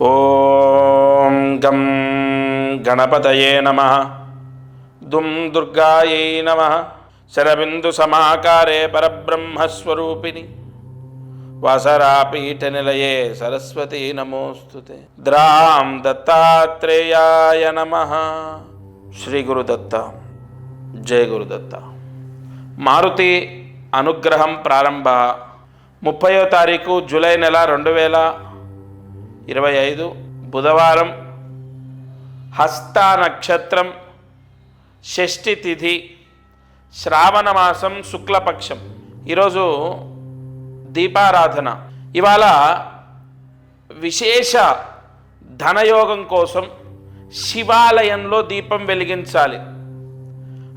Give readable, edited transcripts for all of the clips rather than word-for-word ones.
ఓం గం గణపతయే నమః. దుం దుర్గాయై నమః. శరబిందు సమాకారే పరబ్రహ్మస్వరూపిణి వాసరాపీఠనిలయే సరస్వతీ నమోస్తుతే. ద్రాం దత్తాత్రేయాయ నమః. శ్రీ గురుదత్త. జయ గురుదత్త. మారుతి అనుగ్రహం ప్రారంభ 30వ తారీఖు జూలై నెల 2025 బుధవారం. హస్త నక్షత్రం, షష్ఠి తిథి, శ్రావణ మాసం, శుక్లపక్షం. ఈరోజు దీపారాధన. ఇవాళ విశేష ధనయోగం కోసం శివాలయంలో దీపం వెలిగించాలి.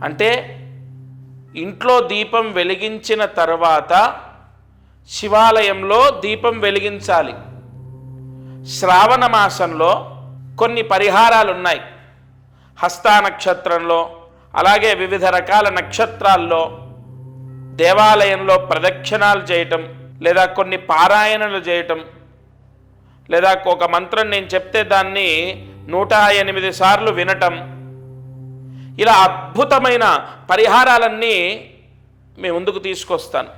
అంటే ఇంట్లో దీపం వెలిగించిన తర్వాత శివాలయంలో దీపం వెలిగించాలి. శ్రావణ మాసంలో కొన్ని పరిహారాలు ఉన్నాయి. హస్త నక్షత్రంలో, అలాగే వివిధ రకాల నక్షత్రాల్లో దేవాలయంలో ప్రదక్షిణాలు చేయటం, లేదా కొన్ని పారాయణలు చేయటం, లేదా ఒక మంత్రం నేను చెప్తే దాన్ని 108 సార్లు వినటం, ఇలా అద్భుతమైన పరిహారాలన్నీ మీ ముందుకు తీసుకొస్తాను.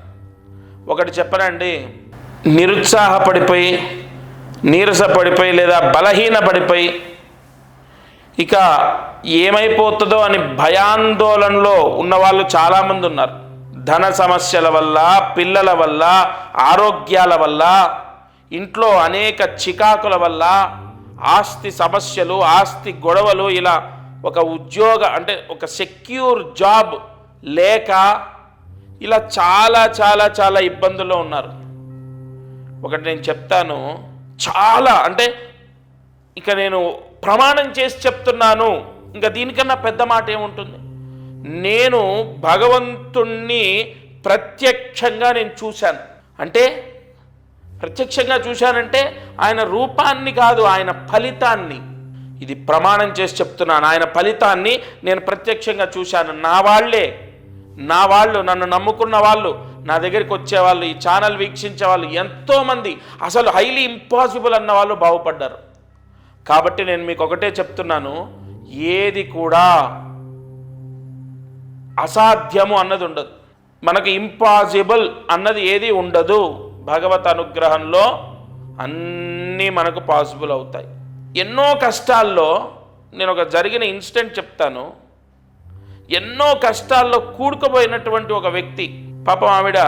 ఒకటి చెప్పనండి, నిరుత్సాహపడిపోయి, నీరసపడిపోయి, లేదా బలహీనపడిపోయి ఇక ఏమైపోతుందో అని భయాందోళనలో ఉన్నవాళ్ళు చాలామంది ఉన్నారు. ధన సమస్యల వల్ల, పిల్లల వల్ల, ఆరోగ్యాల వల్ల, ఇంట్లో అనేక చికాకుల వల్ల, ఆస్తి సమస్యలు, ఆస్తి గొడవలు, ఇలా ఒక ఉద్యోగ అంటే ఒక సెక్యూర్ జాబ్ లేక ఇలా చాలా చాలా చాలా ఇబ్బందుల్లో ఉన్నారు. ఒకటి నేను చెప్తాను, చాలా అంటే ఇక నేను ప్రమాణం చేసి చెప్తున్నాను, ఇంకా దీనికన్నా పెద్ద మాట ఏముంటుంది. నేను భగవంతుణ్ణి ప్రత్యక్షంగా నేను చూశాను. అంటే ప్రత్యక్షంగా చూశానంటే ఆయన రూపాన్ని కాదు, ఆయన ఫలితాన్ని. ఇది ప్రమాణం చేసి చెప్తున్నాను, ఆయన ఫలితాన్ని నేను ప్రత్యక్షంగా చూశాను. నా వాళ్ళు నన్ను నమ్ముకున్న వాళ్ళు, నా దగ్గరికి వచ్చేవాళ్ళు, ఈ ఛానల్ వీక్షించే వాళ్ళు ఎంతోమంది అసలు హైలీ ఇంపాసిబుల్ అన్న వాళ్ళు బాగుపడ్డారు. కాబట్టి నేను మీకు ఒకటే చెప్తున్నాను, ఏది కూడా అసాధ్యము అన్నది ఉండదు. మనకు ఇంపాసిబుల్ అన్నది ఏది ఉండదు. భగవత్ అనుగ్రహంలో అన్నీ మనకు పాసిబుల్ అవుతాయి. ఎన్నో కష్టాల్లో నేను ఒక జరిగిన ఇన్సిడెంట్ చెప్తాను. ఎన్నో కష్టాల్లో కూడుకుపోయినటువంటి ఒక వ్యక్తి, పాపం ఆవిడ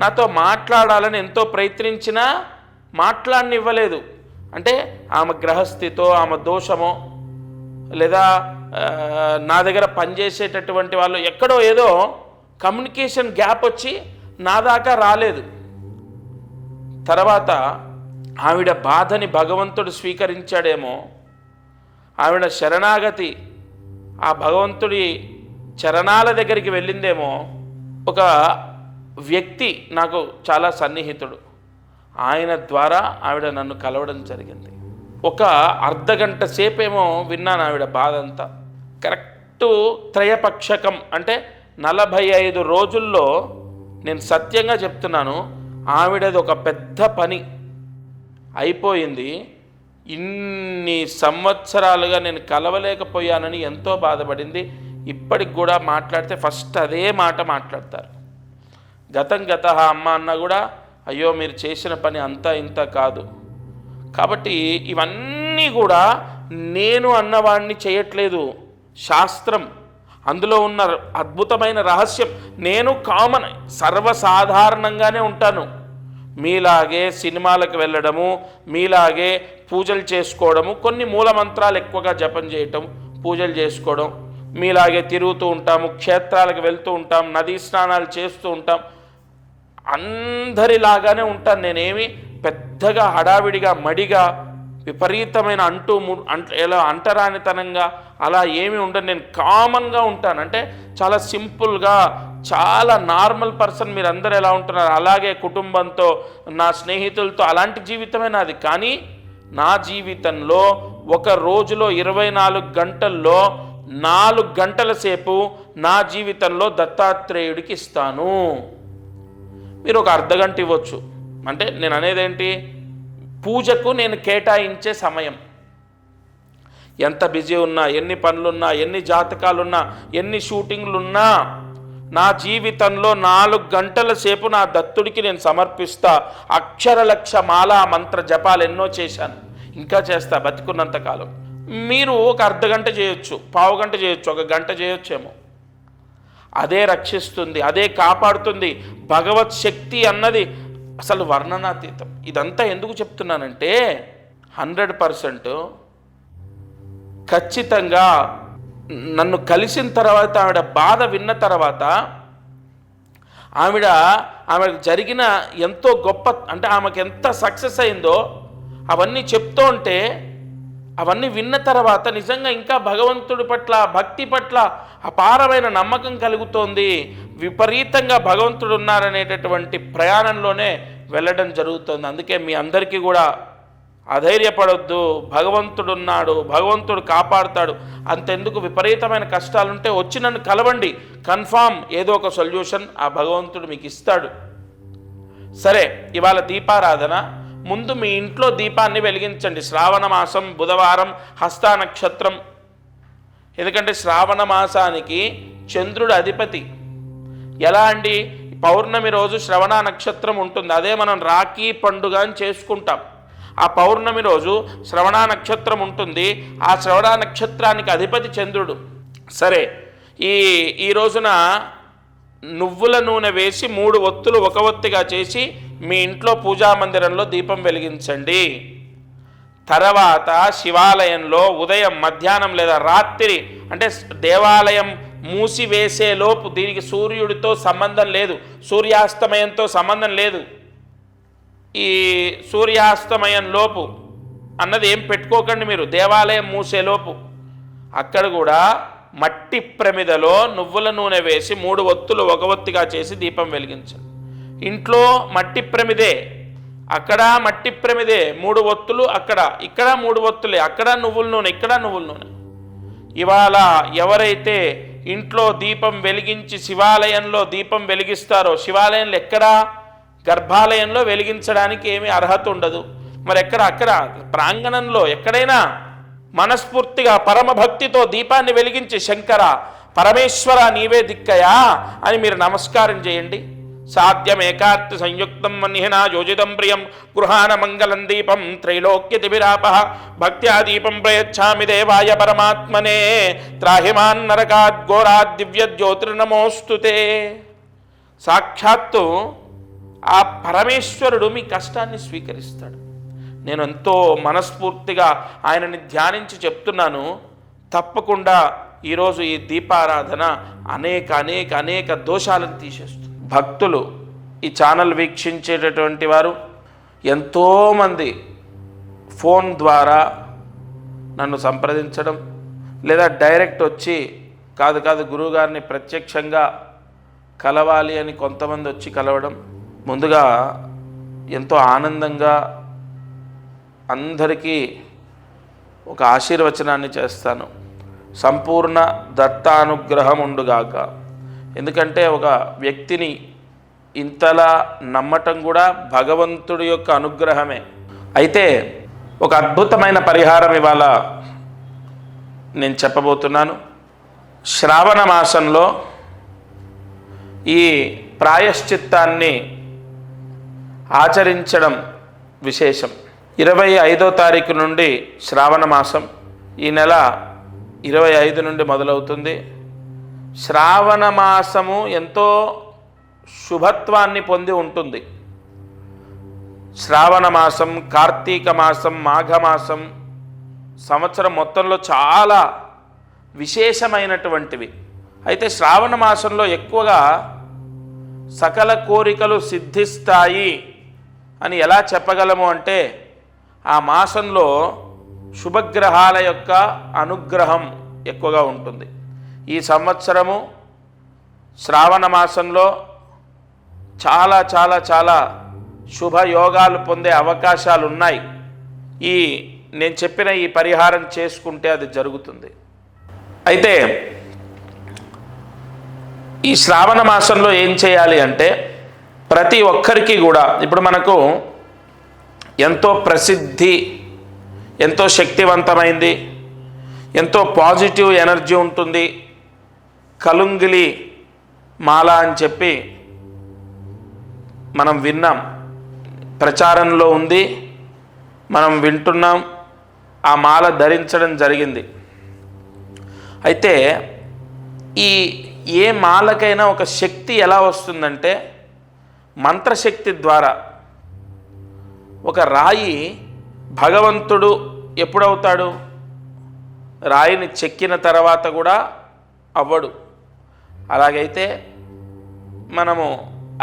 నాతో మాట్లాడాలని ఎంతో ప్రయత్నించినా మాట్లాడనివ్వలేదు. అంటే ఆమె గ్రహస్థితో, ఆమె దోషమో, లేదా నా దగ్గర పనిచేసేటటువంటి వాళ్ళు ఎక్కడో ఏదో కమ్యూనికేషన్ గ్యాప్ వచ్చి నా దాకా రాలేదు. తర్వాత ఆవిడ బాధని భగవంతుడు స్వీకరించాడేమో, ఆవిడ శరణాగతి ఆ భగవంతుడి చరణాల దగ్గరికి వెళ్ళిందేమో. ఒక వ్యక్తి నాకు చాలా సన్నిహితుడు, ఆయన ద్వారా ఆవిడ నన్ను కలవడం జరిగింది. ఒక అర్ధగంట సేపేమో విన్నాను ఆవిడ బాధ అంతా. కరెక్ట్ త్రయపక్షకం అంటే 45 రోజుల్లో, నేను సత్యంగా చెప్తున్నాను, ఆవిడది ఒక పెద్ద పని అయిపోయింది. ఇన్ని సంవత్సరాలుగా నేను కలవలేకపోయానని ఎంతో బాధపడింది. ఇప్పటికి కూడా మాట్లాడితే ఫస్ట్ అదే మాట మాట్లాడతారు. గతం అమ్మ అన్న కూడా, అయ్యో మీరు చేసిన పని అంతా ఇంత కాదు. కాబట్టి ఇవన్నీ కూడా నేను అన్నవాడిని చేయట్లేదు, శాస్త్రం. అందులో ఉన్న అద్భుతమైన రహస్యం. నేను కామన్, సర్వసాధారణంగానే ఉంటాను. మీలాగే సినిమాలకు వెళ్ళడము, మీలాగే పూజలు చేసుకోవడము, కొన్ని మూలమంత్రాలు ఎక్కువగా జపం చేయటం, పూజలు చేసుకోవడం, మీలాగే తిరుగుతూ ఉంటాము, క్షేత్రాలకు వెళ్తూ ఉంటాం, నదీ స్నానాలు చేస్తూ ఉంటాం. అందరిలాగానే ఉంటాను. నేనేమి పెద్దగా హడావిడిగా, మడిగా, విపరీతమైన ఎలా అంటరానితనంగా అలా ఏమీ ఉండను. నేను కామన్గా ఉంటాను. అంటే చాలా సింపుల్గా, చాలా నార్మల్ పర్సన్. మీరు అందరూ ఎలా ఉంటున్నారు అలాగే, కుటుంబంతో, నా స్నేహితులతో అలాంటి జీవితమే నాది. కానీ నా జీవితంలో ఒక రోజులో 24 గంటల్లో 4 గంటల సేపు నా జీవితంలో దత్తాత్రేయుడికి ఇస్తాను. మీరు ఒక అర్ధగంట ఇవ్వచ్చు. అంటే నేను అనేది ఏంటి, పూజకు నేను కేటాయించే సమయం. ఎంత బిజీ ఉన్నా, ఎన్ని పనులున్నా, ఎన్ని జాతకాలున్నా, ఎన్ని షూటింగ్లున్నా, నా జీవితంలో 4 గంటల సేపు నా దత్తుడికి నేను సమర్పిస్తా. అక్షరలక్ష మాలా మంత్ర జపాలు ఎన్నో చేశాను, ఇంకా చేస్తా బతికున్నంతకాలం. మీరు ఒక అర్ధగంట చేయొచ్చు, పావుగంట చేయొచ్చు, 1 గంట చేయొచ్చేమో. అదే రక్షిస్తుంది, అదే కాపాడుతుంది. భగవత్ శక్తి అన్నది అసలు వర్ణనాతీతం. ఇదంతా ఎందుకు చెప్తున్నానంటే 100% ఖచ్చితంగా నన్ను కలిసిన తర్వాత, ఆవిడ బాధ విన్న తర్వాత, ఆమెకు జరిగిన ఎంతో గొప్ప, అంటే ఆమెకు ఎంత సక్సెస్ అయిందో అవన్నీ చెప్తూ ఉంటే, అవన్నీ విన్న తర్వాత నిజంగా ఇంకా భగవంతుడి పట్ల, భక్తి పట్ల అపారమైన నమ్మకం కలుగుతోంది. విపరీతంగా భగవంతుడు ఉన్నారనేటటువంటి ప్రయాణంలోనే వెళ్ళడం జరుగుతుంది. అందుకే మీ అందరికీ కూడా అధైర్యపడొద్దు. భగవంతుడు ఉన్నాడు, భగవంతుడు కాపాడుతాడు. అంతెందుకు, విపరీతమైన కష్టాలుంటే వచ్చి నన్ను కలవండి, కన్ఫామ్ ఏదో ఒక సొల్యూషన్ ఆ భగవంతుడు మీకు ఇస్తాడు. సరే, ఇవాళ దీపారాధన. ముందు మీ ఇంట్లో దీపాన్ని వెలిగించండి. శ్రావణ మాసం, బుధవారం, హస్త నక్షత్రం. ఎందుకంటే శ్రావణ మాసానికి చంద్రుడు అధిపతి. ఎలా అండి? పౌర్ణమి రోజు శ్రవణ నక్షత్రం ఉంటుంది, అదే మనం రాఖీ పండుగ అని చేసుకుంటాం. ఆ పౌర్ణమి రోజు శ్రవణ నక్షత్రం ఉంటుంది, ఆ శ్రవణ నక్షత్రానికి అధిపతి చంద్రుడు. సరే, ఈ రోజున నువ్వుల నూనె వేసి 3 ఒత్తులు 1 ఒత్తిగా చేసి మీ ఇంట్లో పూజా మందిరంలో దీపం వెలిగించండి. తర్వాత శివాలయంలో ఉదయం, మధ్యాహ్నం లేదా రాత్రి, అంటే దేవాలయం మూసివేసేలోపు, దీనికి సూర్యుడితో సంబంధం లేదు, సూర్యాస్తమయంతో సంబంధం లేదు. ఈ సూర్యాస్తమయం లోపు అన్నది ఏం పెట్టుకోకండి మీరు. దేవాలయం మూసేలోపు అక్కడ కూడా మట్టి ప్రమిదలో నువ్వుల నూనె వేసి 3 ఒత్తులు 1 ఒత్తిగా చేసి దీపం వెలిగించండి. ఇంట్లో మట్టి ప్రమిదే, అక్కడ మట్టి ప్రమిదే, 3 ఒత్తులు అక్కడ, ఇక్కడ 3 ఒత్తులే, అక్కడ నువ్వుల నూనె, ఇక్కడ నువ్వుల నూనె. ఇవాళ ఎవరైతే ఇంట్లో దీపం వెలిగించి శివాలయంలో దీపం వెలిగిస్తారో, శివాలయంలో ఎక్కడా, గర్భాలయంలో వెలిగించడానికి ఏమీ అర్హత ఉండదు. మరి అక్కడ ప్రాంగణంలో ఎక్కడైనా మనస్ఫూర్తిగా పరమభక్తితో దీపాన్ని వెలిగించి, శంకర, పరమేశ్వర నీవే దిక్కయా అని మీరు నమస్కారం చేయండి. సాధ్యమేకార్తి సంయుక్తం మన్నిహినా యోజితం ప్రియం గృహాన మంగళం దీపం త్రైలోక్యతిభిరాప భక్త్యా దీపం ప్రయచ్ఛామి దేవాయ పరమాత్మనే త్రాహిమాన్ నరకాద్ ఘోరాద్ దివ్య జ్యోతిర్నమోస్తుతే. సాక్షాత్తు ఆ పరమేశ్వరుడు మీ కష్టాన్ని స్వీకరిస్తాడు. నేను ఎంతో మనస్ఫూర్తిగా ఆయనని ధ్యానించి చెప్తున్నాను. తప్పకుండా ఈరోజు ఈ దీపారాధన అనేక దోషాలను తీసేస్తుంది. భక్తులు, ఈ ఛానల్ వీక్షించేటటువంటి వారు ఎంతోమంది ఫోన్ ద్వారా నన్ను సంప్రదించడం, లేదా డైరెక్ట్ వచ్చి కాదు గురువుగారిని ప్రత్యక్షంగా కలవాలి అని కొంతమంది వచ్చి కలవడం. ముందుగా ఎంతో ఆనందంగా అందరికీ ఒక ఆశీర్వచనాన్ని చేస్తాను. సంపూర్ణ దత్తానుగ్రహం ఉండుగాక. ఎందుకంటే ఒక వ్యక్తిని ఇంతలా నమ్మటం కూడా భగవంతుడి యొక్క అనుగ్రహమే. అయితే ఒక అద్భుతమైన పరిహారం ఇవాళ నేను చెప్పబోతున్నాను. శ్రావణ మాసంలో ఈ ప్రాయశ్చిత్తాన్ని ఆచరించడం విశేషం. 25వ తారీఖు నుండి శ్రావణ మాసం, ఈ నెల 25 నుండి మొదలవుతుంది. శ్రావణ మాసము ఎంతో శుభత్వాన్ని పొంది ఉంటుంది. శ్రావణ మాసం, కార్తీక మాసం, మాఘమాసం సంవత్సరం మొత్తంలో చాలా విశేషమైనటువంటివి. అయితే శ్రావణ మాసంలో ఎక్కువగా సకల కోరికలు సిద్ధిస్తాయి అని ఎలా చెప్పగలము అంటే, ఆ మాసంలో శుభగ్రహాల యొక్క అనుగ్రహం ఎక్కువగా ఉంటుంది. ఈ సంవత్సరము శ్రావణ మాసంలో చాలా శుభయోగాలు పొందే అవకాశాలు ఉన్నాయి. నేను చెప్పిన ఈ పరిహారం చేసుకుంటే అది జరుగుతుంది. అయితే ఈ శ్రావణ మాసంలో ఏం చేయాలి అంటే, ప్రతి ఒక్కరికి కూడా ఇప్పుడు మనకు ఎంతో ప్రసిద్ధి, ఎంతో శక్తివంతమైంది, ఎంతో పాజిటివ్ ఎనర్జీ ఉంటుంది. కలుంగిలి మాల అని చెప్పి మనం విన్నాం, ప్రచారంలో ఉంది, మనం వింటున్నాం, ఆ మాల ధరించడం జరిగింది. అయితే ఏ మాలకైనా ఒక శక్తి ఎలా వస్తుందంటే మంత్రశక్తి ద్వారా. ఒక రాయి భగవంతుడు ఎప్పుడవుతాడు? రాయిని చెక్కిన తర్వాత కూడా అవ్వడు. అలాగైతే మనము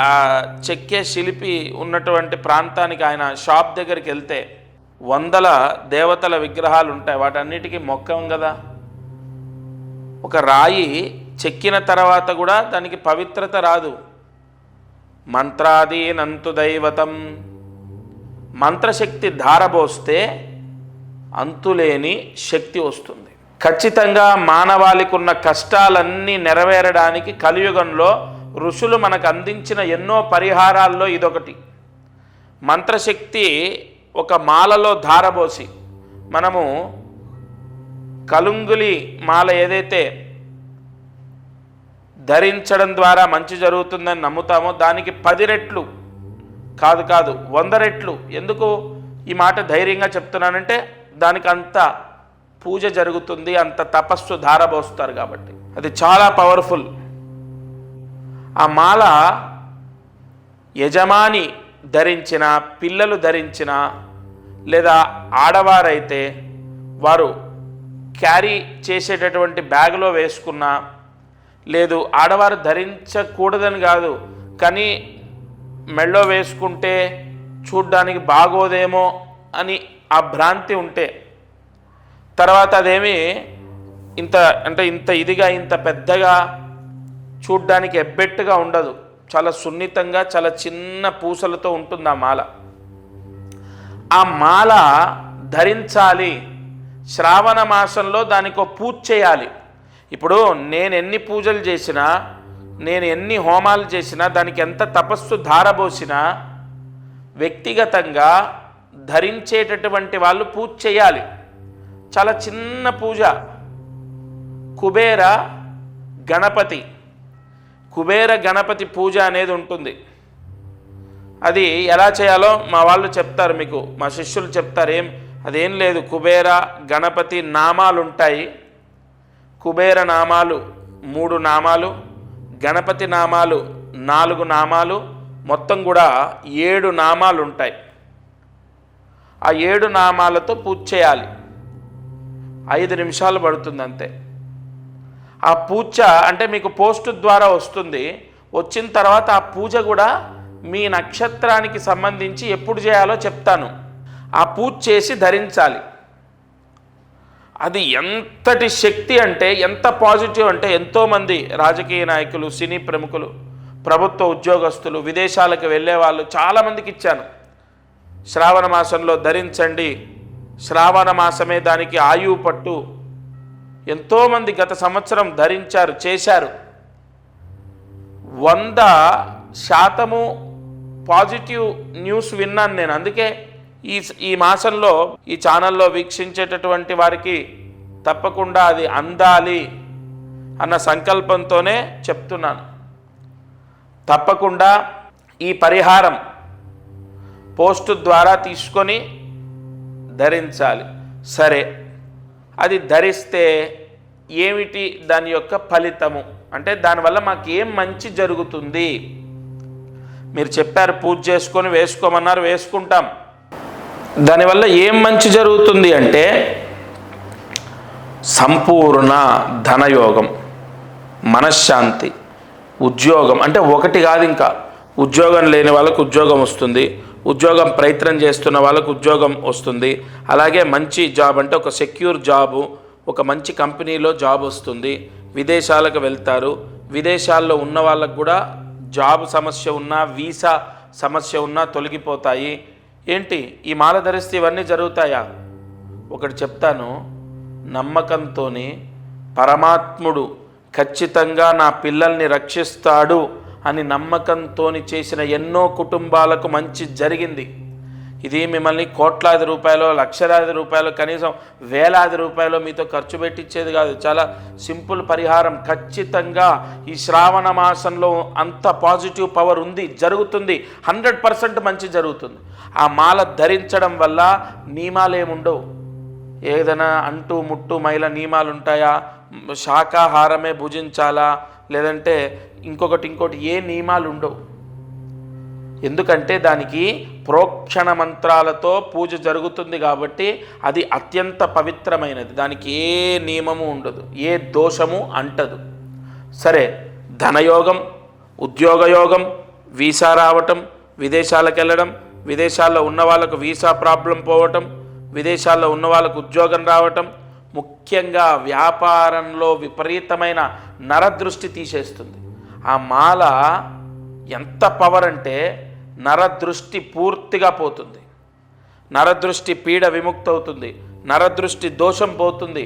ఆ చెక్కే శిల్పి ఉన్నటువంటి ప్రాంతానికి, ఆయన షాప్ దగ్గరికి వెళ్తే వందల దేవతల విగ్రహాలు ఉంటాయి, వాటన్నిటికీ మొక్కం కదా. ఒక రాయి చెక్కిన తర్వాత కూడా దానికి పవిత్రత రాదు. మంత్రాదీనంతు దైవతం, మంత్రశక్తి ధారబోస్తే అంతులేని శక్తి వస్తుంది. ఖచ్చితంగా మానవాళికి ఉన్న కష్టాలన్నీ నెరవేరడానికి కలియుగంలో ఋషులు మనకు అందించిన ఎన్నో పరిహారాల్లో ఇదొకటి. మంత్రశక్తి ఒక మాలలో ధారబోసి, మనము కలుంగులి మాల ఏదైతే ధరించడం ద్వారా మంచి జరుగుతుందని నమ్ముతామో దానికి 10 రెట్లు కాదు 100 రెట్లు. ఎందుకు ఈ మాట ధైర్యంగా చెప్తున్నానంటే దానికి అంత పూజ జరుగుతుంది, అంత తపస్సు ధారబోస్తారు కాబట్టి. అది చాలా పవర్ఫుల్. ఆ మాల యజమాని ధరించిన, పిల్లలు ధరించిన, లేదా ఆడవారైతే వారు క్యారీ చేసేటటువంటి బ్యాగ్లో వేసుకున్న, లేదు ఆడవారు ధరించకూడదని కాదు, కానీ మెళ్ళో వేసుకుంటే చూడ్డానికి బాగోదేమో అని ఆ భ్రాంతి ఉంటే, తర్వాత అదేమి ఇంత ఇదిగా, ఇంత పెద్దగా, చూడ్డానికి ఎబ్బెట్టుగా ఉండదు. చాలా సున్నితంగా, చాలా చిన్న పూసలతో ఉంటుంది ఆ మాల. ఆ మాల ధరించాలి. శ్రావణ మాసంలో దానికి ఒక పూజ చేయాలి. ఇప్పుడు నేను ఎన్ని పూజలు చేసినా, నేను ఎన్ని హోమాలు చేసినా, దానికి ఎంత తపస్సు ధారబోసినా, వ్యక్తిగతంగా ధరించేటటువంటి వాళ్ళు పూజ చేయాలి. చాలా చిన్న పూజ. కుబేర గణపతి పూజ అనేది ఉంటుంది. అది ఎలా చేయాలో మా వాళ్ళు చెప్తారు, మీకు మా శిష్యులు చెప్తారు. అదేం లేదు, కుబేర గణపతి నామాలు ఉంటాయి. కుబేర నామాలు 3 నామాలు, గణపతి నామాలు 4 నామాలు, మొత్తం కూడా 7 నామాలు ఉంటాయి. ఆ 7 నామాలతో పూజ చేయాలి. 5 నిమిషాలు పడుతుంది అంతే. ఆ పూజ అంటే మీకు పోస్ట్ ద్వారా వస్తుంది. వచ్చిన తర్వాత ఆ పూజ కూడా మీ నక్షత్రానికి సంబంధించి ఎప్పుడు చేయాలో చెప్తాను. ఆ పూజ చేసి ధరించాలి. అది ఎంతటి శక్తి అంటే, ఎంత పాజిటివ్ అంటే, ఎంతోమంది రాజకీయ నాయకులు, సినీ ప్రముఖులు, ప్రభుత్వ ఉద్యోగస్తులు, విదేశాలకు వెళ్ళే వాళ్ళు చాలామందికి ఇచ్చాను. శ్రావణ మాసంలో ధరించండి, శ్రావణ మాసమే దానికి ఆయువు పట్టు. ఎంతోమంది గత సంవత్సరం ధరించారు, చేశారు. 100% పాజిటివ్ న్యూస్ విన్నాను నేను. అందుకే ఈ మాసంలో ఈ ఛానల్లో వీక్షించేటటువంటి వారికి తప్పకుండా అది అందాలి అన్న సంకల్పంతోనే చెప్తున్నాను. తప్పకుండా ఈ పరిహారం పోస్ట్ ద్వారా తీసుకొని ధరించాలి. సరే, అది ధరిస్తే ఏమిటి దాని యొక్క ఫలితము అంటే, దానివల్ల మాకు ఏం మంచి జరుగుతుంది? మీరు చెప్పారు పూజ చేసుకొని వేసుకోమన్నారు, వేసుకుంటాం. దానివల్ల ఏం మంచి జరుగుతుంది అంటే, సంపూర్ణ ధనయోగం, మనశ్శాంతి, ఉద్యోగం. అంటే ఒకటి కాదు, ఇంకా ఉద్యోగం లేని వాళ్ళకు ఉద్యోగం వస్తుంది, ఉద్యోగం ప్రయత్నం చేస్తున్న వాళ్ళకు ఉద్యోగం వస్తుంది. అలాగే మంచి జాబ్ అంటే ఒక సెక్యూర్ జాబు, ఒక మంచి కంపెనీలో జాబ్ వస్తుంది. విదేశాలకు వెళ్తారు. విదేశాల్లో ఉన్న వాళ్ళకు కూడా జాబ్ సమస్య ఉన్నా, వీసా సమస్య ఉన్నా తొలగిపోతాయి. ఏంటి ఈ మాల ధరిస్తే ఇవన్నీ జరుగుతాయా? ఒకటి చెప్తాను, నమ్మకంతో పరమాత్ముడు ఖచ్చితంగా నా పిల్లల్ని రక్షిస్తాడు అని నమ్మకంతో చేసిన ఎన్నో కుటుంబాలకు మంచి జరిగింది. ఇది మిమ్మల్ని కోట్లాది రూపాయలు, లక్షలాది రూపాయలు, కనీసం వేలాది రూపాయలు మీతో ఖర్చు పెట్టించేది కాదు. చాలా సింపుల్ పరిహారం. ఖచ్చితంగా ఈ శ్రావణ మాసంలో అంత పాజిటివ్ పవర్ ఉంది, జరుగుతుంది. 100% మంచి జరుగుతుంది. ఆ మాల ధరించడం వల్ల నియమాలు ఏముండవు. ఏదైనా అంటూ ముట్టు మైల నియమాలు ఉంటాయా? శాకాహారమే భుజించాలా, లేదంటే ఇంకోటి ఏ నియమాలు ఉండవు. ఎందుకంటే దానికి ప్రోక్షణ మంత్రాలతో పూజ జరుగుతుంది కాబట్టి అది అత్యంత పవిత్రమైనది. దానికి ఏ నియమము ఉండదు, ఏ దోషము అంటదు. సరే, ధనయోగం, ఉద్యోగయోగం, వీసా రావటం, విదేశాలకు వెళ్ళడం, విదేశాల్లో ఉన్న వాళ్ళకు వీసా ప్రాబ్లం పోవటం, విదేశాల్లో ఉన్న వాళ్ళకు ఉద్యోగం రావటం, ముఖ్యంగా వ్యాపారంలో విపరీతమైన నరదృష్టి తీసేస్తుంది. ఆ మాల ఎంత పవర్ అంటే నరదృష్టి పూర్తిగా పోతుంది, నరదృష్టి పీడ విముక్తవుతుంది, నరదృష్టి దోషం పోతుంది,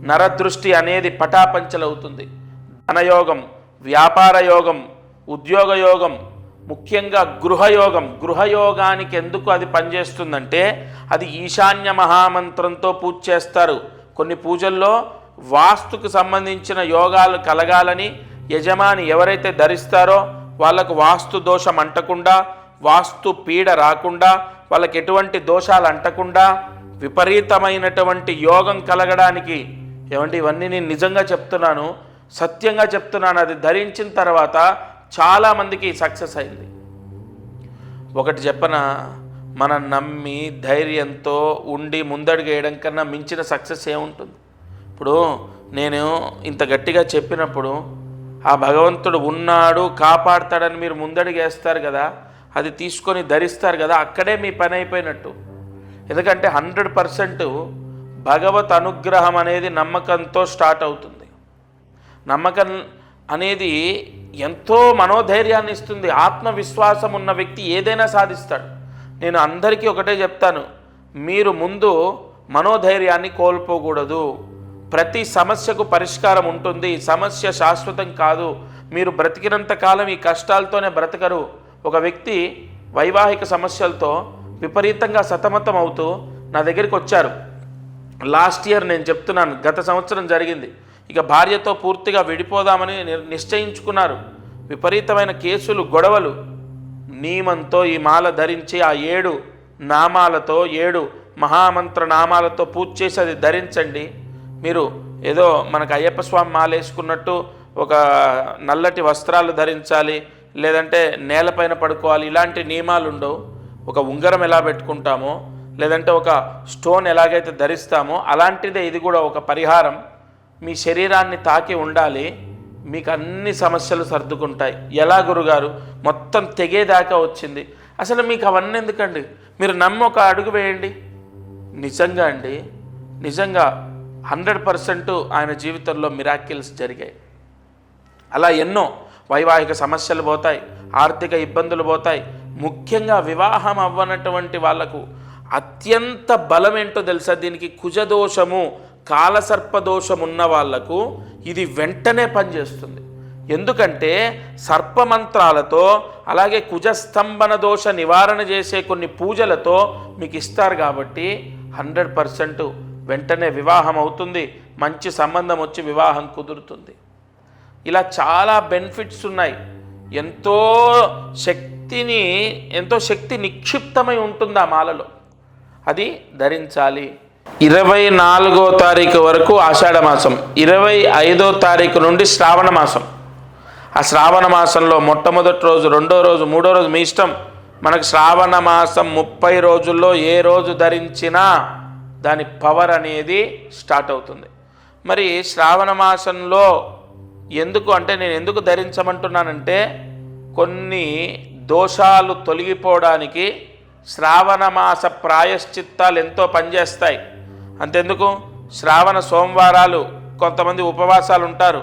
నరదృష్టి అనేది పటాపంచలవుతుంది. ధనయోగం, వ్యాపార యోగం, ఉద్యోగ యోగం, ముఖ్యంగా గృహయోగం. గృహయోగానికి ఎందుకు అది పనిచేస్తుందంటే అది ఈశాన్య మహామంత్రంతో పూజ చేస్తారు. కొన్ని పూజల్లో వాస్తుకు సంబంధించిన యోగాలు కలగాలని యజమాని ఎవరైతే ధరిస్తారో వాళ్ళకు వాస్తు దోషం అంటకుండా, వాస్తు పీడ రాకుండా, వాళ్ళకి ఎటువంటి దోషాలు అంటకుండా విపరీతమైనటువంటి యోగం కలగడానికి, ఏమంటే ఇవన్నీ నేను నిజంగా చెప్తున్నాను, సత్యంగా చెప్తున్నాను. అది ధరించిన తర్వాత చాలామందికి సక్సెస్ అయింది. ఒకటి చెప్పన, మనం నమ్మి ధైర్యంతో ఉండి ముందడుగు వేయడం కన్నా మించిన సక్సెస్ ఏముంటుంది? ఇప్పుడు నేను ఇంత గట్టిగా చెప్పినప్పుడు ఆ భగవంతుడు ఉన్నాడు, కాపాడతాడని మీరు ముందడుగు వేస్తారు కదా, అది తీసుకొని ధరిస్తారు కదా, అక్కడే మీ పని అయిపోయినట్టు. ఎందుకంటే 100% భగవత్ అనుగ్రహం అనేది నమ్మకంతో స్టార్ట్ అవుతుంది. నమ్మకం అనేది ఎంతో మనోధైర్యాన్ని ఇస్తుంది. ఆత్మవిశ్వాసం ఉన్న వ్యక్తి ఏదైనా సాధిస్తాడు. నేను అందరికీ ఒకటే చెప్తాను, మీరు ముందు మనోధైర్యాన్ని కోల్పోకూడదు. ప్రతి సమస్యకు పరిష్కారం ఉంటుంది. సమస్య శాశ్వతం కాదు. మీరు బ్రతికినంత కాలం ఈ కష్టాలతోనే బ్రతకరు. ఒక వ్యక్తి వైవాహిక సమస్యలతో విపరీతంగా సతమతం అవుతూ నా దగ్గరికి వచ్చారు. లాస్ట్ ఇయర్ నేను చెప్తున్నాను, గత సంవత్సరం జరిగింది. ఇక భార్యతో పూర్తిగా విడిపోదామని నిశ్చయించుకున్నారు. విపరీతమైన కేసులు, గొడవలు. నియమంతో ఈ మాల ధరించి ఆ 7 నామాలతో, 7 మహామంత్ర నామాలతో పూజ చేసి అది ధరించండి. మీరు ఏదో మనకు అయ్యప్ప స్వామి మాల వేసుకున్నట్టు ఒక నల్లటి వస్త్రాలు ధరించాలి, లేదంటే నేలపైన పడుకోవాలి, ఇలాంటి నియమాలు ఉండవు. ఒక ఉంగరం ఎలా పెట్టుకుంటామో, లేదంటే ఒక స్టోన్ ఎలాగైతే ధరిస్తామో అలాంటిదే ఇది కూడా ఒక పరిహారం. మీ శరీరాన్ని తాకి ఉండాలి, మీకు అన్ని సమస్యలు సర్దుకుంటాయి. ఎలా గురుగారు, మొత్తం తెగేదాకా వచ్చింది. అసలు మీకు అవన్నీ ఎందుకండి? మీరు నమ్మి ఒక అడుగు వేయండి. నిజంగా అండి, నిజంగా 100% ఆయన జీవితంలో మిరాకిల్స్ జరిగాయి. అలా ఎన్నో వైవాహిక సమస్యలు పోతాయి, ఆర్థిక ఇబ్బందులు పోతాయి. ముఖ్యంగా వివాహం అవ్వనటువంటి వాళ్లకు అత్యంత బలం ఏంటో తెలుసా? దీనికి కుజదోషము, కాలసర్పదోషం ఉన్న వాళ్లకు ఇది వెంటనే పనిచేస్తుంది. ఎందుకంటే సర్పమంత్రాలతో, అలాగే కుజస్తంభన దోష నివారణ చేసే కొన్ని పూజలతో మీకు ఇస్తారు కాబట్టి 100% వెంటనే వివాహం అవుతుంది. మంచి సంబంధం వచ్చి వివాహం కుదురుతుంది. ఇలా చాలా బెనిఫిట్స్ ఉన్నాయి. ఎంతో శక్తి నిక్షిప్తమై ఉంటుంది ఆ మాలలో. అది ధరించాలి. 24వ తారీఖు వరకు ఆషాఢ మాసం, 25వ తారీఖు నుండి శ్రావణ మాసం. ఆ శ్రావణ మాసంలో మొట్టమొదటి రోజు, రెండో రోజు, మూడో రోజు మీ ఇష్టం. మనకు శ్రావణ మాసం 30 రోజుల్లో ఏ రోజు ధరించినా దాని పవర్ అనేది స్టార్ట్ అవుతుంది. మరి శ్రావణ మాసంలో ఎందుకు అంటే, నేను ఎందుకు ధరించమంటున్నానంటే, కొన్ని దోషాలు తొలగిపోవడానికి శ్రావణ మాస ప్రాయశ్చిత్తాలు ఎంతో పనిచేస్తాయి. అంతెందుకు, శ్రావణ సోమవారాలు కొంతమంది ఉపవాసాలు ఉంటారు,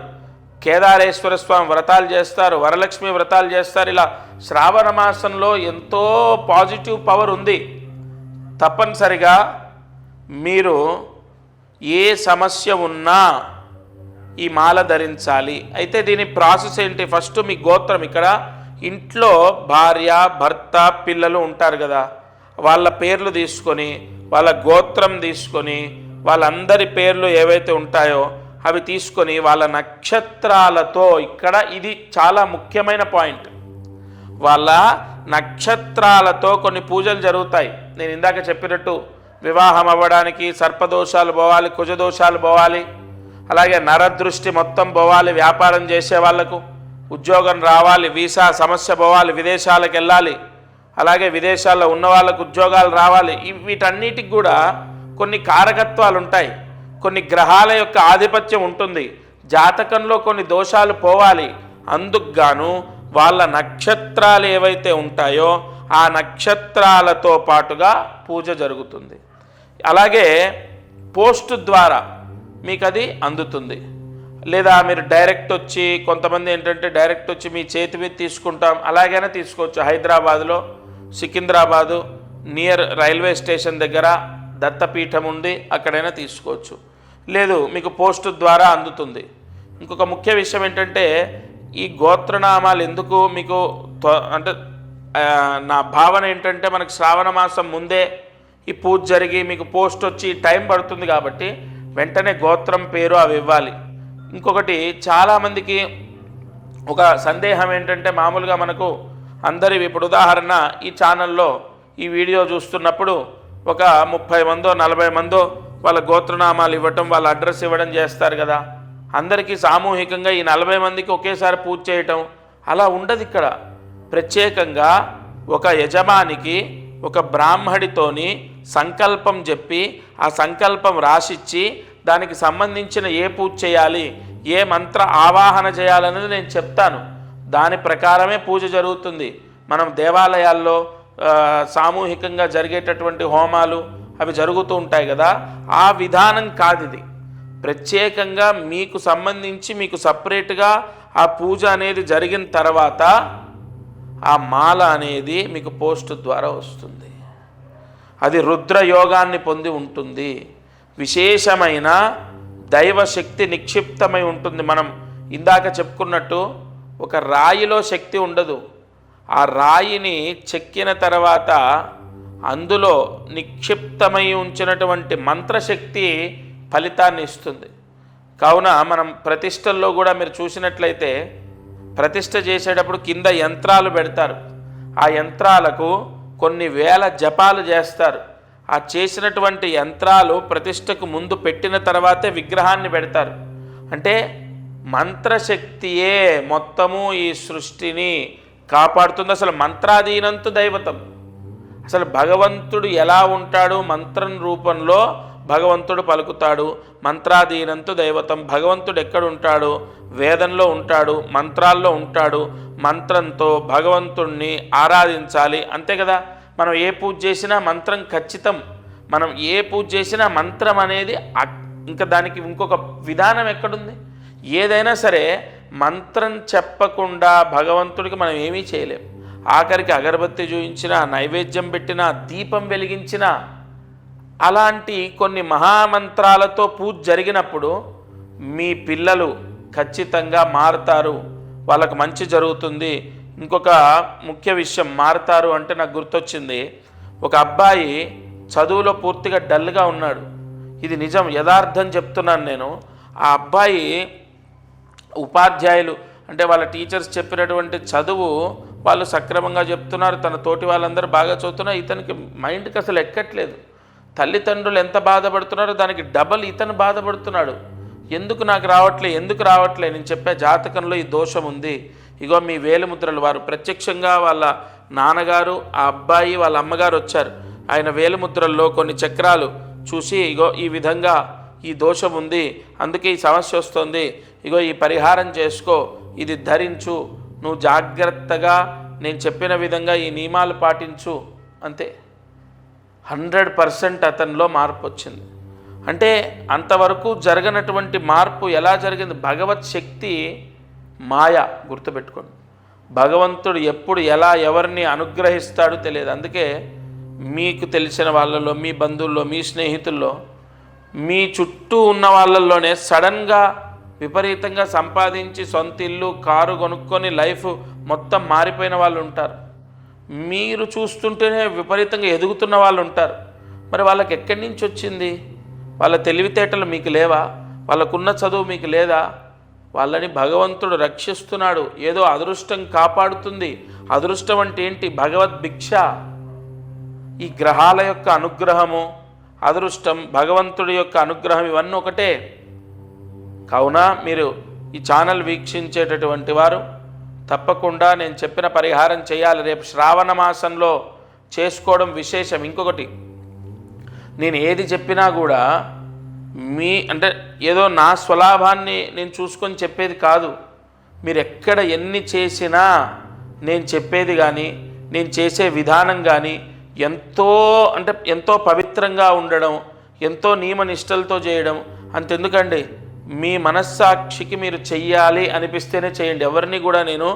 కేదారేశ్వర స్వామి వ్రతాలు చేస్తారు, వరలక్ష్మి వ్రతాలు చేస్తారు. ఇలా శ్రావణ మాసంలో ఎంతో పాజిటివ్ పవర్ ఉంది. తప్పనిసరిగా మీరు ఏ సమస్య ఉన్నా ఈ మాల ధరించాలి. అయితే దీని ప్రాసెస్ ఏంటి? ఫస్ట్ మీ గోత్రం, ఇక్కడ ఇంట్లో భార్య, భర్త, పిల్లలు ఉంటారు కదా, వాళ్ళ పేర్లు తీసుకొని, వాళ్ళ గోత్రం తీసుకొని, వాళ్ళందరి పేర్లు ఏవైతే ఉంటాయో అవి తీసుకొని వాళ్ళ నక్షత్రాలతో, ఇక్కడ ఇది చాలా ముఖ్యమైన పాయింట్, వాళ్ళ నక్షత్రాలతో కొన్ని పూజలు జరుగుతాయి. నేను ఇందాక చెప్పినట్టు వివాహం అవ్వడానికి సర్పదోషాలు పోవాలి, కుజదోషాలు పోవాలి, అలాగే నరదృష్టి మొత్తం పోవాలి, వ్యాపారం చేసే వాళ్లకు ఉద్యోగం రావాలి, వీసా సమస్య పోవాలి, విదేశాలకు వెళ్ళాలి, అలాగే విదేశాల్లో ఉన్న వాళ్ళకు ఉద్యోగాలు రావాలి. వీటన్నిటికి కూడా కొన్ని కారకత్వాలు ఉంటాయి, కొన్ని గ్రహాల యొక్క ఆధిపత్యం ఉంటుంది, జాతకంలో కొన్ని దోషాలు పోవాలి. అందుకు గాను వాళ్ళ నక్షత్రాలు ఏవైతే ఉంటాయో ఆ నక్షత్రాలతో పాటుగా పూజ జరుగుతుంది. అలాగే పోస్ట్ ద్వారా మీకు అది అందుతుంది, లేదా మీరు డైరెక్ట్ వచ్చి, కొంతమంది ఏంటంటే డైరెక్ట్ వచ్చి మీ చేతి మీద తీసుకుంటాం, అలాగైనా తీసుకోవచ్చు. హైదరాబాదులో సికింద్రాబాదు నియర్ రైల్వే స్టేషన్ దగ్గర దత్తపీఠం ఉంది, అక్కడైనా తీసుకోవచ్చు. లేదు మీకు పోస్ట్ ద్వారా అందుతుంది. ఇంకొక ముఖ్య విషయం ఏంటంటే ఈ గోత్రనామాలు ఎందుకు మీకు అంటే నా భావన ఏంటంటే మనకు శ్రావణ మాసం ముందే ఈ పూజ జరిగి మీకు పోస్ట్ వచ్చి టైం పడుతుంది కాబట్టి వెంటనే గోత్రం పేరు అవి ఇవ్వాలి. ఇంకొకటి చాలామందికి ఒక సందేహం ఏంటంటే మామూలుగా మనకు అందరి ఇప్పుడు ఉదాహరణ ఈ ఛానల్లో ఈ వీడియో చూస్తున్నప్పుడు ఒక 30 మందో 40 మందో వాళ్ళ గోత్రనామాలు ఇవ్వటం, వాళ్ళ అడ్రస్ ఇవ్వడం చేస్తారు కదా. అందరికీ సామూహికంగా ఈ 40 మందికి ఒకేసారి పూజ చేయటం అలా ఉండదు. ఇక్కడ ప్రత్యేకంగా ఒక యజమానికి ఒక బ్రాహ్మడితోని సంకల్పం చెప్పి ఆ సంకల్పం రాసిచ్చి దానికి సంబంధించిన ఏ పూజ చేయాలి, ఏ మంత్ర ఆవాహన చేయాలనేది నేను చెప్తాను. దాని ప్రకారమే పూజ జరుగుతుంది. మనం దేవాలయాల్లో సామూహికంగా జరిగేటటువంటి హోమాలు అవి జరుగుతూ ఉంటాయి కదా, ఆ విధానం కాదు ఇది. ప్రత్యేకంగా మీకు సంబంధించి మీకు సపరేట్గా ఆ పూజ అనేది జరిగిన తర్వాత ఆ మాల అనేది మీకు పోస్ట్ ద్వారా వస్తుంది. అది రుద్రయోగాన్ని పొంది ఉంటుంది, విశేషమైన దైవశక్తి నిక్షిప్తమై ఉంటుంది. మనం ఇందాక చెప్పుకున్నట్టు ఒక రాయిలో శక్తి ఉండదు, ఆ రాయిని చెక్కిన తర్వాత అందులో నిక్షిప్తమై ఉంచినటువంటి మంత్రశక్తి ఫలితాన్ని ఇస్తుంది. కావున మనం ప్రతిష్టల్లో కూడా మీరు చూసినట్లయితే ప్రతిష్ట చేసేటప్పుడు కింద యంత్రాలు పెడతారు, ఆ యంత్రాలకు కొన్ని వేల జపాలు చేస్తారు. ఆ చేసినటువంటి యంత్రాలు ప్రతిష్టకు ముందు పెట్టిన తర్వాతే విగ్రహాన్ని పెడతారు. అంటే మంత్రశక్తియే మొత్తము ఈ సృష్టిని కాపాడుతుంది. అసలు మంత్రాధీనంతు దైవతం. అసలు భగవంతుడు ఎలా ఉంటాడు, మంత్రం రూపంలో భగవంతుడు పలుకుతాడు. మంత్రాధీనంతు దైవతం. భగవంతుడు ఎక్కడుంటాడు, వేదంలో ఉంటాడు, మంత్రాల్లో ఉంటాడు. మంత్రంతో భగవంతుణ్ణి ఆరాధించాలి, అంతే కదా. మనం ఏ పూజ చేసినా మంత్రం ఖచ్చితం. మనం ఏ పూజ చేసినా మంత్రం అనేది ఇంకా దానికి ఇంకొక విధానం ఎక్కడుంది? ఏదైనా సరే మంత్రం చెప్పకుండా భగవంతుడికి మనం ఏమీ చేయలేం. ఆఖరికి అగరబత్తి చూయించినా, నైవేద్యం పెట్టినా, దీపం వెలిగించినా, అలాంటి కొన్ని మహామంత్రాలతో పూజ జరిగినప్పుడు మీ పిల్లలు ఖచ్చితంగా మారుతారు, వాళ్ళకు మంచి జరుగుతుంది. ఇంకొక ముఖ్య విషయం, మారుతారు అంటే నాకు గుర్తొచ్చింది, ఒక అబ్బాయి చదువులో పూర్తిగా డల్గా ఉన్నాడు. ఇది నిజం, యథార్థం చెప్తున్నాను నేను. ఆ అబ్బాయి ఉపాధ్యాయులు అంటే వాళ్ళ టీచర్స్ చెప్పినటువంటి చదువు వాళ్ళు సక్రమంగా చెప్తున్నారు, తన తోటి వాళ్ళందరూ బాగా చదువుతున్నారు, ఇతనికి మైండ్కి అసలు ఎక్కట్లేదు. తల్లిదండ్రులు ఎంత బాధపడుతున్నారో దానికి డబల్ ఇతను బాధపడుతున్నాడు. ఎందుకు నాకు రావట్లే, ఎందుకు రావట్లే? నేను చెప్పే జాతకంలో ఈ దోషం ఉంది. ఇగో మీ వేలిముద్రలు. వారు ప్రత్యక్షంగా వాళ్ళ నాన్నగారు, ఆ అబ్బాయి, వాళ్ళ అమ్మగారు వచ్చారు. ఆయన వేలిముద్రల్లో కొన్ని చక్రాలు చూసి, ఇగో ఈ విధంగా ఈ దోషం ఉంది, అందుకే ఈ సమస్య వస్తుంది, ఇగో ఈ పరిహారం చేసుకో, ఇది ధరించు, నువ్వు జాగ్రత్తగా నేను చెప్పిన విధంగా ఈ నియమాలు పాటించు, అంతే. 100% అతనిలో మార్పు వచ్చింది. అంటే అంతవరకు జరగనటువంటి మార్పు ఎలా జరిగింది? భగవత్ శక్తి మాయ, గుర్తుపెట్టుకోండి. భగవంతుడు ఎప్పుడు ఎలా ఎవరిని అనుగ్రహిస్తాడో తెలియదు. అందుకే మీకు తెలిసిన వాళ్ళలో, మీ బంధువుల్లో, మీ స్నేహితుల్లో, మీ చుట్టూ ఉన్న వాళ్ళల్లోనే సడన్గా విపరీతంగా సంపాదించి సొంత ఇల్లు, కారు కొనుక్కొని లైఫ్ మొత్తం మారిపోయిన వాళ్ళు ఉంటారు. మీరు చూస్తుంటేనే విపరీతంగా ఎదుగుతున్న వాళ్ళు ఉంటారు. మరి వాళ్ళకి ఎక్కడి నుంచి వచ్చింది? వాళ్ళ తెలివితేటలు మీకు లేవా? వాళ్ళకున్న చదువు మీకు లేదా? వాళ్ళని భగవంతుడు రక్షిస్తున్నాడు. ఏదో అదృష్టం కాపాడుతుంది. అదృష్టం అంటే ఏంటి? భగవద్ భిక్ష. ఈ గ్రహాల యొక్క అనుగ్రహము, అదృష్టం, భగవంతుడి యొక్క అనుగ్రహం ఇవన్నీ ఒకటే. కావున మీరు ఈ ఛానల్ వీక్షించేటటువంటి వారు తప్పకుండా నేను చెప్పిన పరిహారం చేయాలి. రేపు శ్రావణ మాసంలో చేసుకోవడం విశేషం. ఇంకొకటి, నేను ఏది చెప్పినా కూడా అంటే ఏదో నా స్వలాభాన్ని నేను చూసుకొని చెప్పేది కాదు. మీరు ఎక్కడ ఎన్ని చేసినా నేను చెప్పేది కానీ నేను చేసే విధానం కానీ ఎంతో పవిత్రంగా ఉండడం, ఎంతో నియమనిష్టలతో చేయడం. అంతెందుకండి, మీ మనస్సాక్షికి మీరు చెయ్యాలి అనిపిస్తేనే చేయండి. ఎవరిని కూడా నేను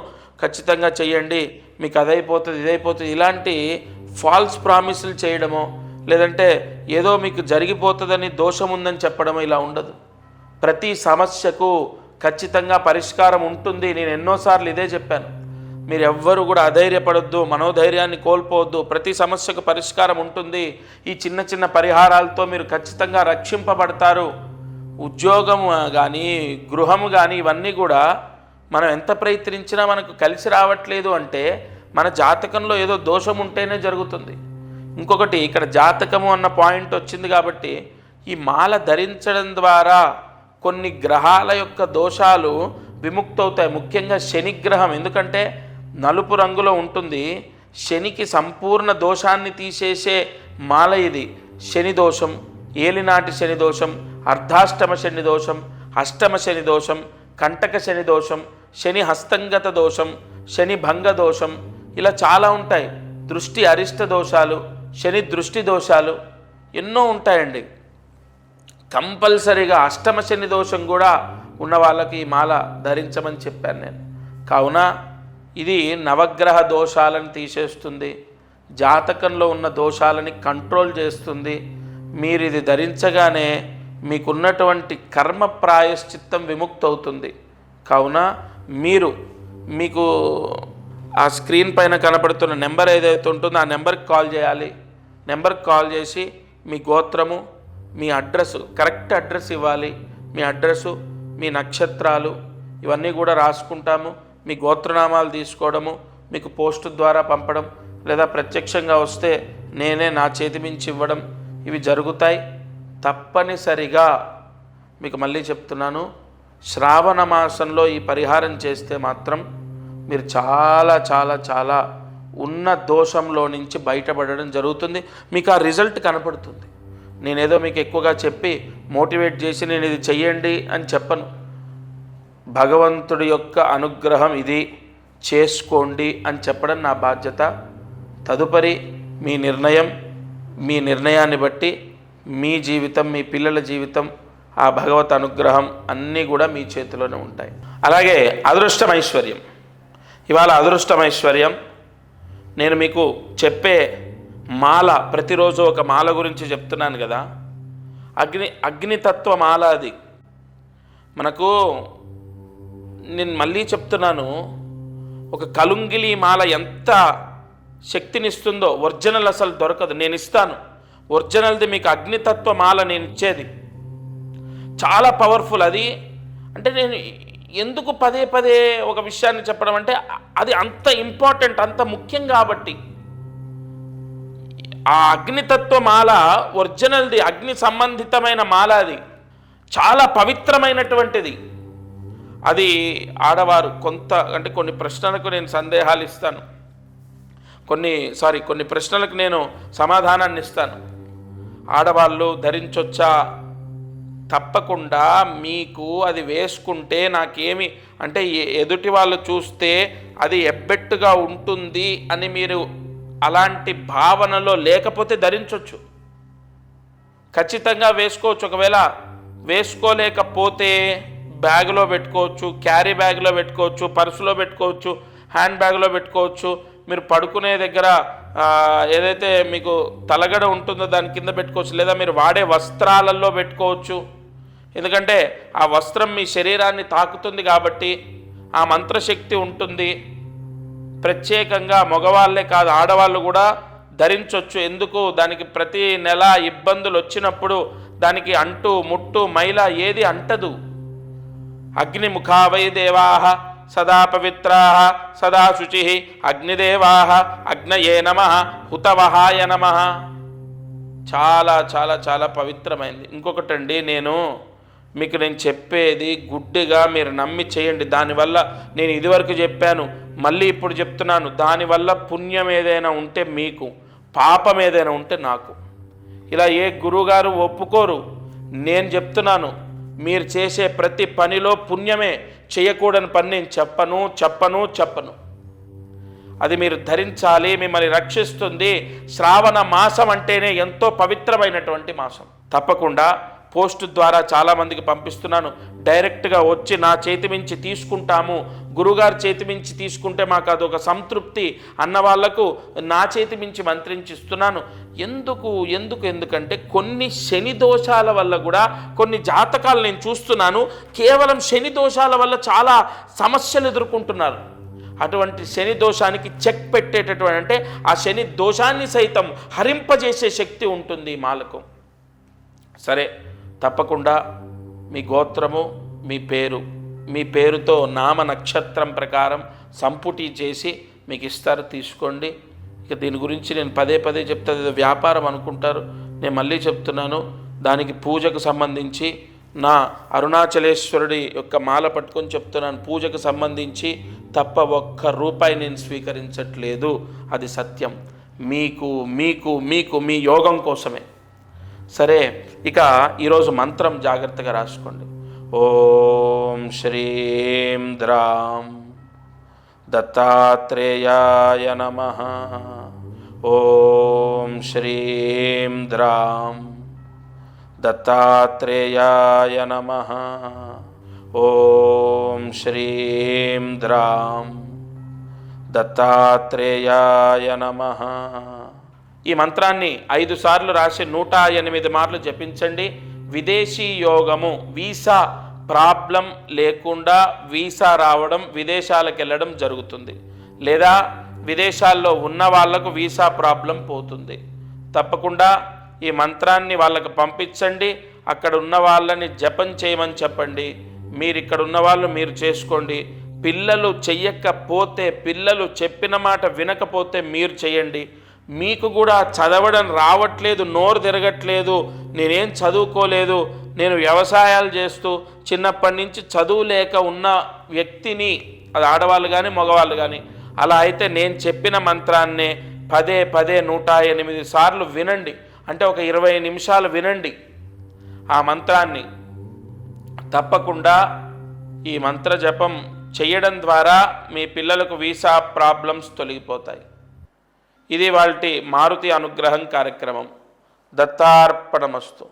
ఖచ్చితంగా చెయ్యండి, మీకు అదైపోతుంది ఇదైపోతుంది ఇలాంటి ఫాల్స్ ప్రామిసులు చేయడమో, లేదంటే ఏదో మీకు జరిగిపోతుందని దోషం ఉందని చెప్పడమో ఇలా ఉండదు. ప్రతి సమస్యకు ఖచ్చితంగా పరిష్కారం ఉంటుంది. నేను ఎన్నోసార్లు ఇదే చెప్పాను. మీరు ఎవ్వరు కూడా అధైర్యపడొద్దు, మనోధైర్యాన్ని కోల్పోవద్దు. ప్రతి సమస్యకు పరిష్కారం ఉంటుంది. ఈ చిన్న చిన్న పరిహారాలతో మీరు ఖచ్చితంగా రక్షింపబడతారు. ఉద్యోగం కానీ గృహము కానీ ఇవన్నీ కూడా మనం ఎంత ప్రయత్నించినా మనకు కలిసి రావట్లేదు అంటే మన జాతకంలో ఏదో దోషం ఉంటేనే జరుగుతుంది. ఇంకొకటి, ఇక్కడ జాతకము అన్న పాయింట్ వచ్చింది కాబట్టి ఈ మాల ధరించడం ద్వారా కొన్ని గ్రహాల యొక్క దోషాలు విముక్తవుతాయి. ముఖ్యంగా శనిగ్రహం, ఎందుకంటే నలుపు రంగులో ఉంటుంది. శనికి సంపూర్ణ దోషాన్ని తీసేసే మాల ఇది. శని దోషం, ఏలినాటి శని దోషం, అర్ధాష్టమ శని దోషం, అష్టమ శని దోషం, కంటక శని దోషం, శని హస్తంగత దోషం, శని భంగ దోషం, ఇలా చాలా ఉంటాయి. దృష్టి అరిష్ట దోషాలు, శని దృష్టి దోషాలు ఎన్నో ఉంటాయండి. కంపల్సరీగా అష్టమ శని దోషం కూడా ఉన్న వాళ్ళకి ఈ మాల ధరించమని చెప్పాను నేను. కావున ఇది నవగ్రహ దోషాలను తీసేస్తుంది, జాతకంలో ఉన్న దోషాలని కంట్రోల్ చేస్తుంది. మీరు ఇది ధరించగానే మీకున్నటువంటి కర్మ ప్రాయశ్చిత్తం విముక్తవుతుంది. కావున మీకు ఆ స్క్రీన్ పైన కనపడుతున్న నెంబర్ ఏదైతే ఉంటుందో ఆ నెంబర్కి కాల్ చేయాలి. నెంబర్కి కాల్ చేసి మీ గోత్రము, మీ అడ్రస్, కరెక్ట్ అడ్రస్ ఇవ్వాలి. మీ అడ్రస్సు, మీ నక్షత్రాలు ఇవన్నీ కూడా రాసుకుంటాము. మీ గోత్రనామాలు తీసుకోవడము, మీకు పోస్టు ద్వారా పంపడం, లేదా ప్రత్యక్షంగా వస్తే నేనే నా చేతి మించి ఇవ్వడం, ఇవి జరుగుతాయి. తప్పనిసరిగా మీకు మళ్ళీ చెప్తున్నాను, శ్రావణ మాసంలో ఈ పరిహారం చేస్తే మాత్రం మీరు చాలా చాలా చాలా ఉన్న దోషంలో నుంచి బయటపడడం జరుగుతుంది. మీకు ఆ రిజల్ట్ కనపడుతుంది. నేనేదో మీకు ఎక్కువగా చెప్పి మోటివేట్ చేసి నేను ఇది చెయ్యండి అని చెప్పను. భగవంతుడి యొక్క అనుగ్రహం ఇది, చేసుకోండి అని చెప్పడం నా బాధ్యత. తదుపరి మీ నిర్ణయాన్ని బట్టి మీ జీవితం, మీ పిల్లల జీవితం, ఆ భగవత్ అనుగ్రహం అన్నీ కూడా మీ చేతిలోనే ఉంటాయి. అలాగే అదృష్టమైశ్వర్యం, ఇవాళ అదృష్టమైశ్వర్యం నేను మీకు చెప్పే మాల, ప్రతిరోజు ఒక మాల గురించి చెప్తున్నాను కదా. అగ్నితత్వ మాల అది. మనకు నేను మళ్ళీ చెప్తున్నాను, ఒక కలుంగిలి మాల ఎంత శక్తినిస్తుందో ఒరిజినల్ అసలు దొరకదు. నేను ఇస్తాను ఒరిజినల్ది మీకు. అగ్నితత్వ మాల నేను ఇచ్చేది చాలా పవర్ఫుల్ అది. అంటే నేను ఎందుకు పదే పదే ఒక విషయాన్ని చెప్పడం అంటే అది అంత ఇంపార్టెంట్, అంత ముఖ్యం కాబట్టి. ఆ అగ్నితత్వ మాల ఒరిజినల్ది, అగ్ని సంబంధితమైన మాల. అది చాలా పవిత్రమైనటువంటిది. అది ఆడవారు కొన్ని ప్రశ్నలకు నేను సందేహాలు ఇస్తాను, కొన్ని ప్రశ్నలకు నేను సమాధానాన్ని ఇస్తాను. ఆడవాళ్ళు ధరించొచ్చా? తప్పకుండా. మీకు అది వేసుకుంటే నాకేమి అంటే ఎదుటి వాళ్ళు చూస్తే అది ఎబ్బెట్టుగా ఉంటుంది అని మీరు అలాంటి భావనలో లేకపోతే ధరించవచ్చు, ఖచ్చితంగా వేసుకోవచ్చు. ఒకవేళ వేసుకోలేకపోతే బ్యాగ్లో పెట్టుకోవచ్చు, క్యారీ బ్యాగ్లో పెట్టుకోవచ్చు, పర్సులో పెట్టుకోవచ్చు, హ్యాండ్ బ్యాగ్లో పెట్టుకోవచ్చు. మీరు పడుకునే దగ్గర ఏదైతే మీకు తలగడ ఉంటుందో దాని కింద పెట్టుకోవచ్చు, లేదా మీరు వాడే వస్త్రాలలో పెట్టుకోవచ్చు. ఎందుకంటే ఆ వస్త్రం మీ శరీరాన్ని తాకుతుంది కాబట్టి ఆ మంత్రశక్తి ఉంటుంది. ప్రత్యేకంగా మగవాళ్ళే కాదు ఆడవాళ్ళు కూడా ధరించవచ్చు. ఎందుకు? దానికి ప్రతి నెల ఇబ్బందులు వచ్చినప్పుడు దానికి అంటు ముట్టు మైల ఏది అంటదు. అగ్నిముఖా వై దేవాః సదా పవిత్రాః సదా శుచిః అగ్నిదేవాః అగ్నయే నమః హుతవహాయ నమః. చాలా చాలా చాలా పవిత్రమైంది. ఇంకొకటండి, నేను చెప్పేది గుడ్డిగా మీరు నమ్మి చేయండి. దానివల్ల నేను ఇదివరకు చెప్పాను, మళ్ళీ ఇప్పుడు చెప్తున్నాను, దానివల్ల పుణ్యం ఏదైనా ఉంటే మీకు, పాపం ఏదైనా ఉంటే నాకు. ఇలా ఏ గురువుగారు ఒప్పుకోరు. నేను చెప్తున్నాను, మీరు చేసే ప్రతి పనిలో పుణ్యమే, చేయకూడని పని నేను చెప్పను. అది మీరు ధరించాలి, మిమ్మల్ని రక్షిస్తుంది. శ్రావణ మాసం అంటేనే ఎంతో పవిత్రమైనటువంటి మాసం. తప్పకుండా పోస్ట్ ద్వారా చాలామందికి పంపిస్తున్నాను. డైరెక్ట్గా వచ్చి నా చేతి మించి తీసుకుంటాము, గురుగారు చేతి మించి తీసుకుంటే మాకు అదొక సంతృప్తి అన్న వాళ్లకు నా చేతి మించి మంత్రించిస్తున్నాను. ఎందుకంటే కొన్ని శని దోషాల వల్ల కూడా కొన్ని జాతకాలు నేను చూస్తున్నాను, కేవలం శని దోషాల వల్ల చాలా సమస్యలు ఎదుర్కొంటున్నారు. అటువంటి శని దోషానికి చెక్ పెట్టేటటువంటి, అంటే ఆ శని దోషాన్ని సైతం హరింపజేసే శక్తి ఉంటుంది ఈ మాలకు. సరే, తప్పకుండా మీ గోత్రము, మీ పేరుతో నామ నక్షత్రం ప్రకారం సంపుటి చేసి మీకు ఇస్తారు, తీసుకోండి. ఇక దీని గురించి నేను పదే చెప్తాను, ఏదో వ్యాపారం అనుకుంటారు. నేను మళ్ళీ చెప్తున్నాను, దానికి పూజకు సంబంధించి నా అరుణాచలేశ్వరుడి యొక్క మాల పట్టుకొని చెప్తున్నాను. పూజకు సంబంధించి తప్ప ఒక్క రూపాయి నేను స్వీకరించట్లేదు, అది సత్యం. మీకు మీ యోగం కోసమే. సరే, ఇక ఈరోజు మంత్రం జాగ్రత్తగా రాసుకోండి. ఓం శ్రీం ద్రాం దత్తాత్రేయాయ నమః. ఓం శ్రీం ద్రాం దత్తాత్రేయాయ నమః. ఓం శ్రీం ద్రాం దత్తాత్రేయాయ నమః. ఈ మంత్రాన్ని 5 సార్లు రాసి 108 మార్లు జపించండి. విదేశీ యోగము, వీసా ప్రాబ్లం లేకుండా వీసా రావడం, విదేశాలకు వెళ్ళడం జరుగుతుంది. లేదా విదేశాల్లో ఉన్న వాళ్లకు వీసా ప్రాబ్లం పోతుంది. తప్పకుండా ఈ మంత్రాన్ని వాళ్ళకు పంపించండి. అక్కడ ఉన్న వాళ్ళని జపం చేయమని చెప్పండి. మీరు ఇక్కడ ఉన్న వాళ్ళు మీరు చేసుకోండి. పిల్లలు చెయ్యకపోతే, పిల్లలు చెప్పిన మాట వినకపోతే మీరు చేయండి. మీకు కూడా చదవడం రావట్లేదు, నోరు తిరగట్లేదు, నేనేం చదువుకోలేదు, నేను వ్యవసాయాలు చేస్తూ చిన్నప్పటి నుంచి చదువు లేక ఉన్న వ్యక్తిని, అది ఆడవాళ్ళు కానీ మగవాళ్ళు కానీ, అలా అయితే నేను చెప్పిన మంత్రాన్నే పదే 108 సార్లు వినండి. అంటే ఒక 20 నిమిషాలు వినండి ఆ మంత్రాన్ని. తప్పకుండా ఈ మంత్ర జపం చేయడం ద్వారా మీ పిల్లలకు వీసా ప్రాబ్లమ్స్ తొలగిపోతాయి. ఇది వాల్టి మారుతి అనుగ్రహం కార్యక్రమం. దత్తార్పణమస్తు.